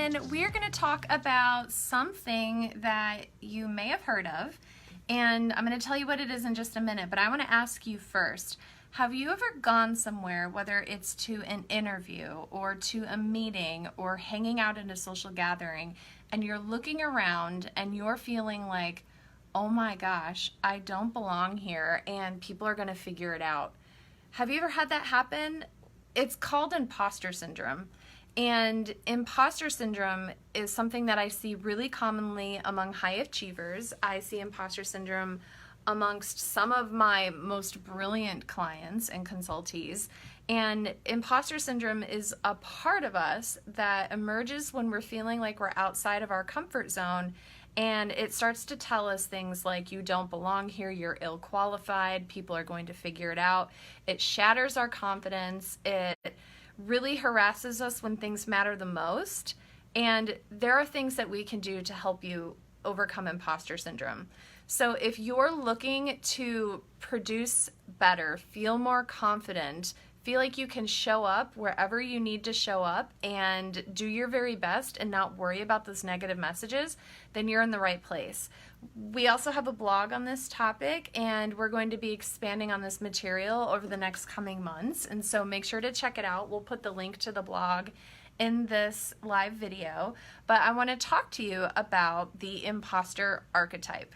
and we are going to talk about something that you may have heard of, and I'm going to tell you what it is in just a minute, but I want to ask you first, have you ever gone somewhere, whether it's to an interview or to a meeting or hanging out in a social gathering, and you're looking around and you're feeling like, oh my gosh, I don't belong here and people are going to figure it out? Have you ever had that happen? It's called imposter syndrome. And imposter syndrome is something that I see really commonly among high achievers. I see imposter syndrome amongst some of my most brilliant clients and consultees. And imposter syndrome is a part of us that emerges when we're feeling like we're outside of our comfort zone. And it starts to tell us things like, you don't belong here, you're ill qualified, people are going to figure it out. It shatters our confidence. It really harasses us when things matter the most. And there are things that we can do to help you overcome imposter syndrome. So if you're looking to produce better, feel more confident, feel like you can show up wherever you need to show up and do your very best and not worry about those negative messages, then you're in the right place. We also have a blog on this topic, and we're going to be expanding on this material over the next coming months, and so make sure to check it out. We'll put the link to the blog in this live video, but I want to talk to you about the imposter archetype.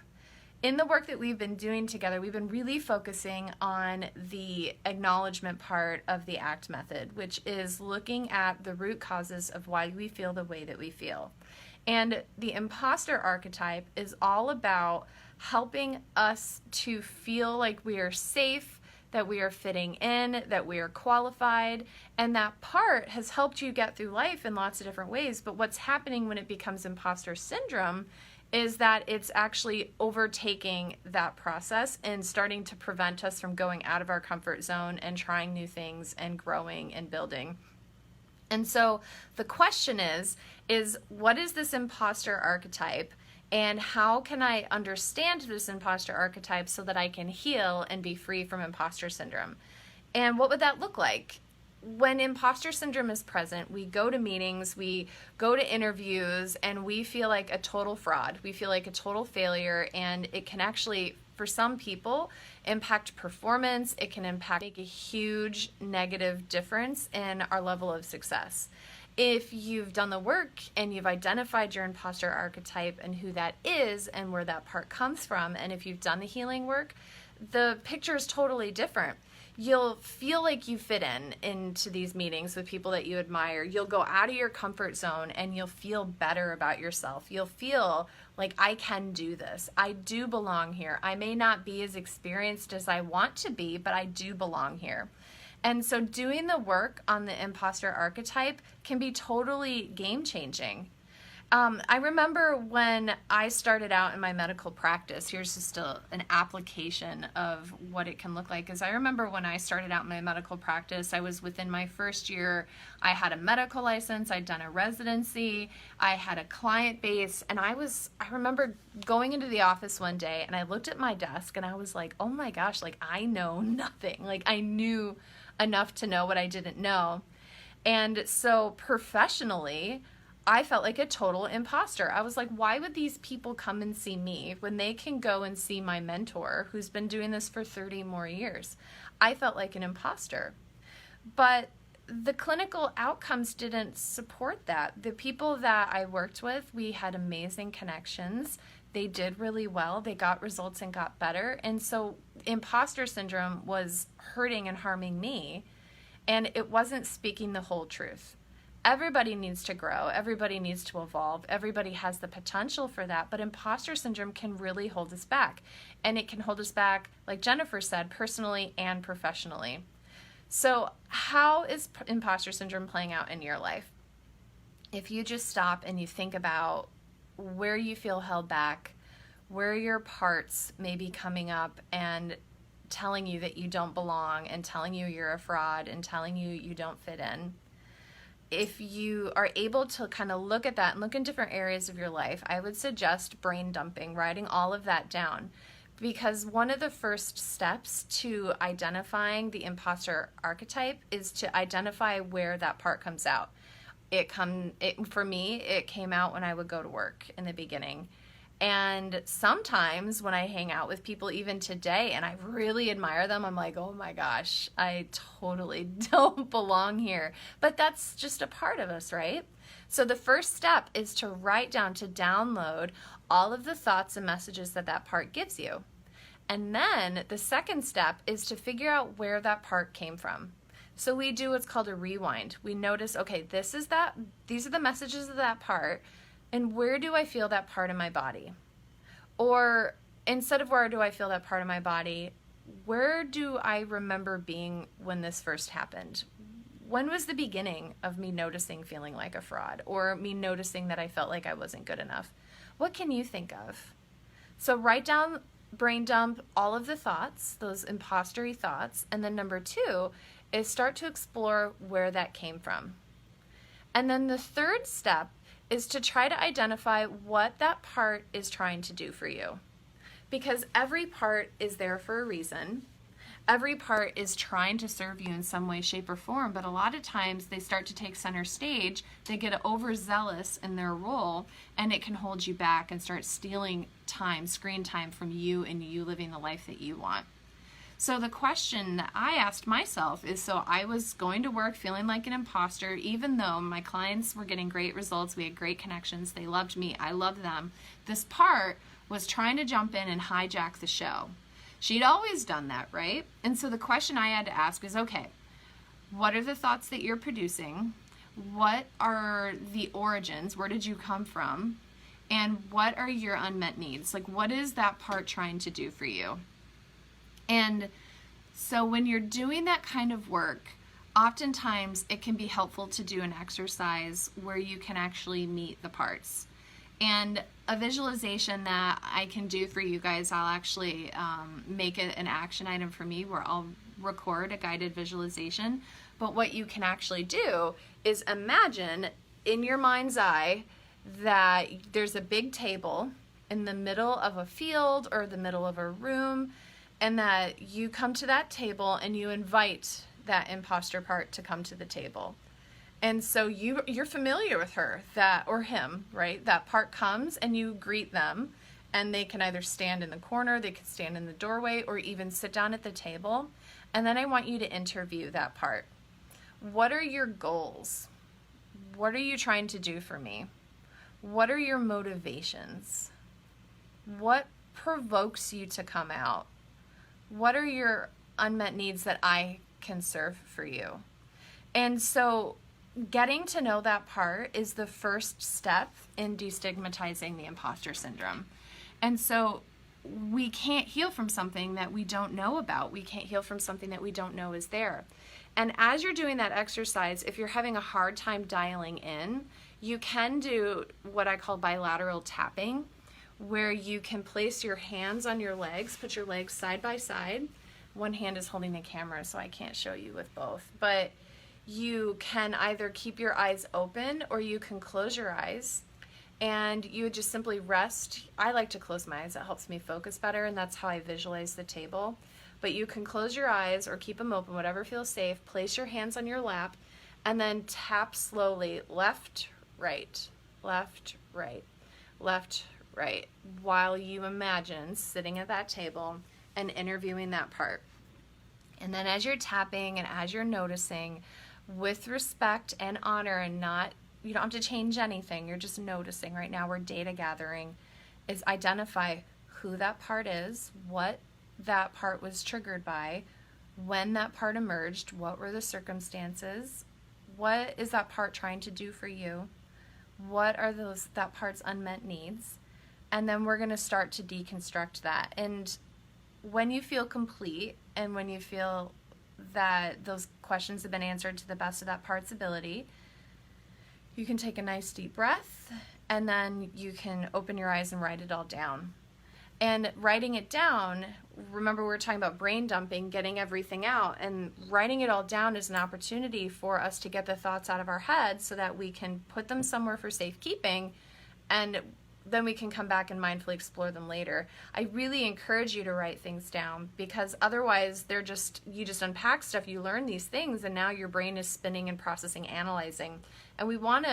In the work that we've been doing together, we've been really focusing on the acknowledgement part of the ACT method, which is looking at the root causes of why we feel the way that we feel. And the imposter archetype is all about helping us to feel like we are safe, that we are fitting in, that we are qualified, and that part has helped you get through life in lots of different ways. But what's happening when it becomes imposter syndrome is that it's actually overtaking that process and starting to prevent us from going out of our comfort zone and trying new things and growing and building. And so the question is what is this imposter archetype, and how can I understand this imposter archetype so that I can heal and be free from imposter syndrome? And what would that look like? When imposter syndrome is present, we go to meetings, we go to interviews, and we feel like a total fraud. We feel like a total failure, and it can actually, for some people, impact performance. It can make a huge negative difference in our level of success. If you've done the work and you've identified your imposter archetype and who that is and where that part comes from, and if you've done the healing work, the picture is totally different. You'll feel like you fit into these meetings with people that you admire. You'll go out of your comfort zone and you'll feel better about yourself. You'll feel like, I can do this. I do belong here. I may not be as experienced as I want to be, but I do belong here. And so doing the work on the imposter archetype can be totally game-changing. I remember when I started out in my medical practice, here's just an application of what it can look like. Is I remember when I started out in my medical practice, I was within my first year, I had a medical license, I'd done a residency, I had a client base, and I remember going into the office one day and I looked at my desk and I was like, oh my gosh, like I know nothing. Like I knew enough to know what I didn't know. And so professionally, I felt like a total imposter. I was like, why would these people come and see me when they can go and see my mentor who's been doing this for 30 more years? I felt like an imposter. But the clinical outcomes didn't support that. The people that I worked with, we had amazing connections. They did really well. They got results and got better. And so imposter syndrome was hurting and harming me, and it wasn't speaking the whole truth. Everybody needs to grow. Everybody needs to evolve. Everybody has the potential for that, but imposter syndrome can really hold us back. And it can hold us back, like Jennifer said, personally and professionally. So how is imposter syndrome playing out in your life? If you just stop and you think about where you feel held back, where your parts may be coming up and telling you that you don't belong and telling you you're a fraud and telling you you don't fit in. If you are able to kind of look at that and look in different areas of your life, I would suggest brain dumping, writing all of that down. Because one of the first steps to identifying the imposter archetype is to identify where that part comes out. for me, it came out when I would go to work in the beginning. And sometimes when I hang out with people, even today, and I really admire them, I'm like, oh my gosh, I totally don't belong here. But that's just a part of us, right? So the first step is to write down, to download all of the thoughts and messages that that part gives you. And then the second step is to figure out where that part came from. So we do what's called a rewind. We notice, okay, these are the messages of that part. And where do I feel that part in my body? Or instead of where do I feel that part in my body, where do I remember being when this first happened? When was the beginning of me noticing feeling like a fraud, or me noticing that I felt like I wasn't good enough? What can you think of? So write down, brain dump all of the thoughts, those imposter-y thoughts, and then number 2 is start to explore where that came from. And then the third step is to try to identify what that part is trying to do for you. Because every part is there for a reason. Every part is trying to serve you in some way, shape, or form, but a lot of times they start to take center stage, they get overzealous in their role, and it can hold you back and start stealing time, screen time from you and you living the life that you want. So the question that I asked myself is, so I was going to work feeling like an imposter, even though my clients were getting great results, we had great connections, they loved me, I loved them. This part was trying to jump in and hijack the show. She'd always done that, right? And so the question I had to ask is, okay, what are the thoughts that you're producing? What are the origins? Where did you come from? And what are your unmet needs? Like, what is that part trying to do for you? And so when you're doing that kind of work, oftentimes it can be helpful to do an exercise where you can actually meet the parts. And a visualization that I can do for you guys, I'll actually make it an action item for me where I'll record a guided visualization. But what you can actually do is imagine in your mind's eye that there's a big table in the middle of a field or the middle of a room, and that you come to that table and you invite that imposter part to come to the table. And so you're familiar with her, that or him, right? That part comes and you greet them, and they can either stand in the corner, they can stand in the doorway, or even sit down at the table. And then I want you to interview that part. What are your goals? What are you trying to do for me? What are your motivations? What provokes you to come out? What are your unmet needs that I can serve for you? And so getting to know that part is the first step in destigmatizing the imposter syndrome. And so we can't heal from something that we don't know about. We can't heal from something that we don't know is there. And as you're doing that exercise, if you're having a hard time dialing in, you can do what I call bilateral tapping, where you can place your hands on your legs, put your legs side by side. One hand is holding the camera, so I can't show you with both. But you can either keep your eyes open or you can close your eyes. And you would just simply rest. I like to close my eyes. It helps me focus better, and that's how I visualize the table. But you can close your eyes or keep them open, whatever feels safe. Place your hands on your lap, and then tap slowly left, right, left, right, left, right, while you imagine sitting at that table and interviewing that part. And then as you're tapping and as you're noticing, with respect and honor, and not, you don't have to change anything, you're just noticing. Right now we're data gathering, is identify who that part is, what that part was triggered by, when that part emerged, what were the circumstances, what is that part trying to do for you, what are that part's unmet needs. And then we're going to start to deconstruct that. And when you feel complete and when you feel that those questions have been answered to the best of that part's ability, you can take a nice deep breath, and then you can open your eyes and write it all down. And writing it down, remember we were talking about brain dumping, getting everything out, and writing it all down is an opportunity for us to get the thoughts out of our head so that we can put them somewhere for safekeeping. And then we can come back and mindfully explore them later. I really encourage you to write things down, because otherwise you just unpack stuff, you learn these things, and now your brain is spinning and processing, analyzing. And we want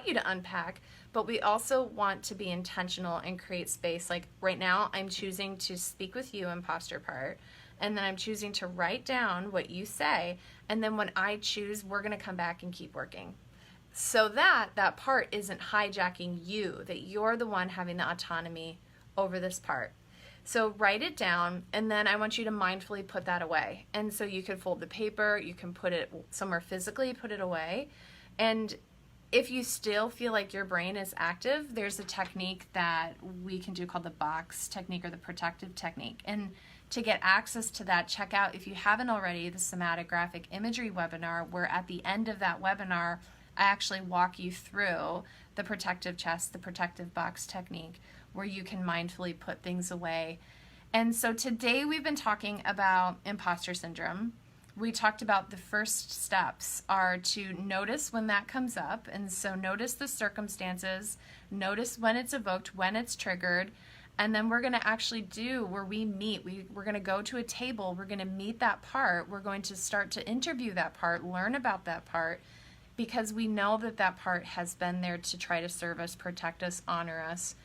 you to unpack, but we also want to be intentional and create space. Like right now, I'm choosing to speak with you, imposter part, and then I'm choosing to write down what you say, and then when I choose, we're going to come back and keep working. So that part isn't hijacking you, that you're the one having the autonomy over this part. So write it down, and then I want you to mindfully put that away. And so you can fold the paper, you can put it somewhere physically, put it away. And if you still feel like your brain is active, there's a technique that we can do called the box technique, or the protective technique. And to get access to that, check out, if you haven't already, the somatic graphic imagery webinar, where at the end of that webinar, I actually walk you through the protective chest, the protective box technique, where you can mindfully put things away. And so today we've been talking about imposter syndrome. We talked about the first steps are to notice when that comes up. And so notice the circumstances, notice when it's evoked, when it's triggered. And then we're going to actually do where we meet. We're going to go to a table. We're going to meet that part. We're going to start to interview that part, learn about that part, because we know that that part has been there to try to serve us, protect us, honor us,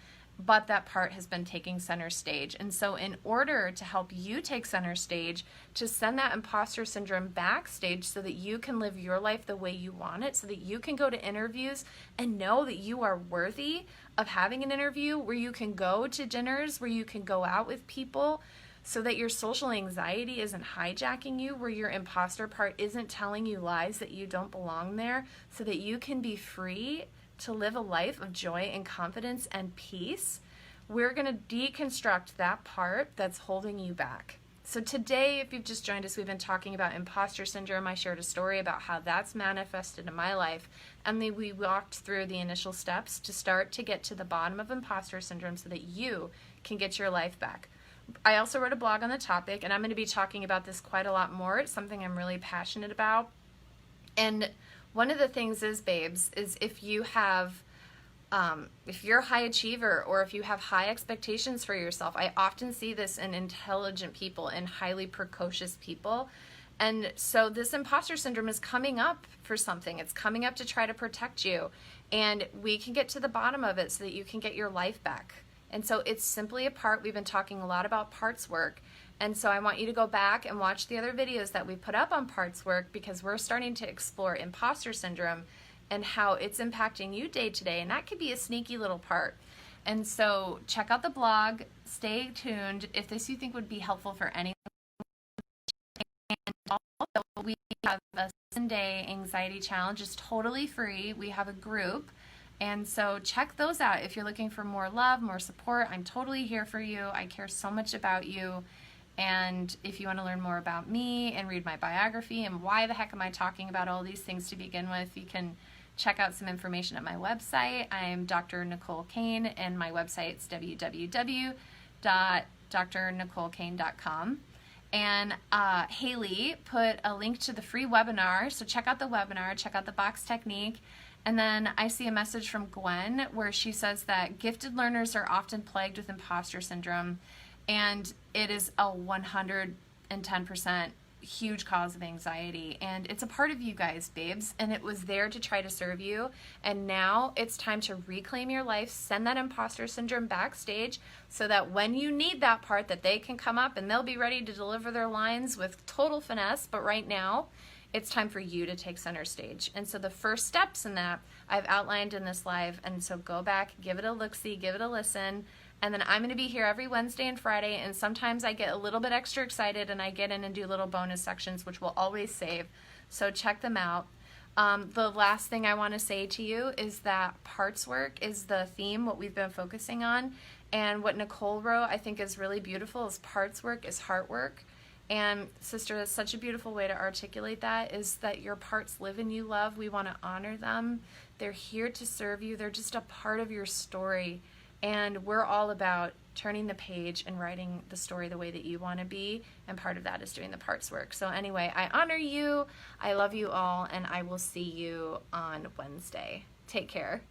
but that part has been taking center stage. And so in order to help you take center stage, to send that imposter syndrome backstage so that you can live your life the way you want it, so that you can go to interviews and know that you are worthy of having an interview, where you can go to dinners, where you can go out with people, so that your social anxiety isn't hijacking you, where your imposter part isn't telling you lies that you don't belong there, so that you can be free to live a life of joy and confidence and peace. We're going to deconstruct that part that's holding you back. So today, if you've just joined us, we've been talking about imposter syndrome. I shared a story about how that's manifested in my life, and then we walked through the initial steps to start to get to the bottom of imposter syndrome so that you can get your life back. I also wrote a blog on the topic, and I'm going to be talking about this quite a lot more. It's something I'm really passionate about. And one of the things is, babes, is if you have, if you're a high achiever, or if you have high expectations for yourself, I often see this in intelligent people and highly precocious people. And so this imposter syndrome is coming up for something. It's coming up to try to protect you. And we can get to the bottom of it so that you can get your life back. And so it's simply a part. We've been talking a lot about parts work. And so I want you to go back and watch the other videos that we put up on parts work, because we're starting to explore imposter syndrome and how it's impacting you day to day. And that could be a sneaky little part. And so check out the blog, stay tuned. If this you think would be helpful for anyone. And also we have a 7-day anxiety challenge. It's totally free. We have a group. And so check those out. If you're looking for more love, more support, I'm totally here for you. I care so much about you. And if you want to learn more about me and read my biography and why the heck am I talking about all these things to begin with, you can check out some information at my website. I'm Dr. Nicole Cain, and my website's www.drnicolecain.com. And Haley put a link to the free webinar, so check out the webinar, check out the box technique. And then I see a message from Gwen where she says that gifted learners are often plagued with imposter syndrome, and it is a 110% huge cause of anxiety. And it's a part of you guys, babes, and it was there to try to serve you. And now it's time to reclaim your life, send that imposter syndrome backstage so that when you need that part, that they can come up and they'll be ready to deliver their lines with total finesse. But right now, it's time for you to take center stage. And so the first steps in that I've outlined in this live. And so go back, give it a look-see, give it a listen. And then I'm going to be here every Wednesday and Friday. And sometimes I get a little bit extra excited and I get in and do little bonus sections, which we'll always save. So check them out. The last thing I want to say to you is that parts work is the theme, what we've been focusing on. And what Nicole wrote, I think is really beautiful, is parts work is heart work. And sister, that's such a beautiful way to articulate that, is that your parts live in you, love. We want to honor them. They're here to serve you. They're just a part of your story. And we're all about turning the page and writing the story the way that you want to be. And part of that is doing the parts work. So anyway, I honor you. I love you all. And I will see you on Wednesday. Take care.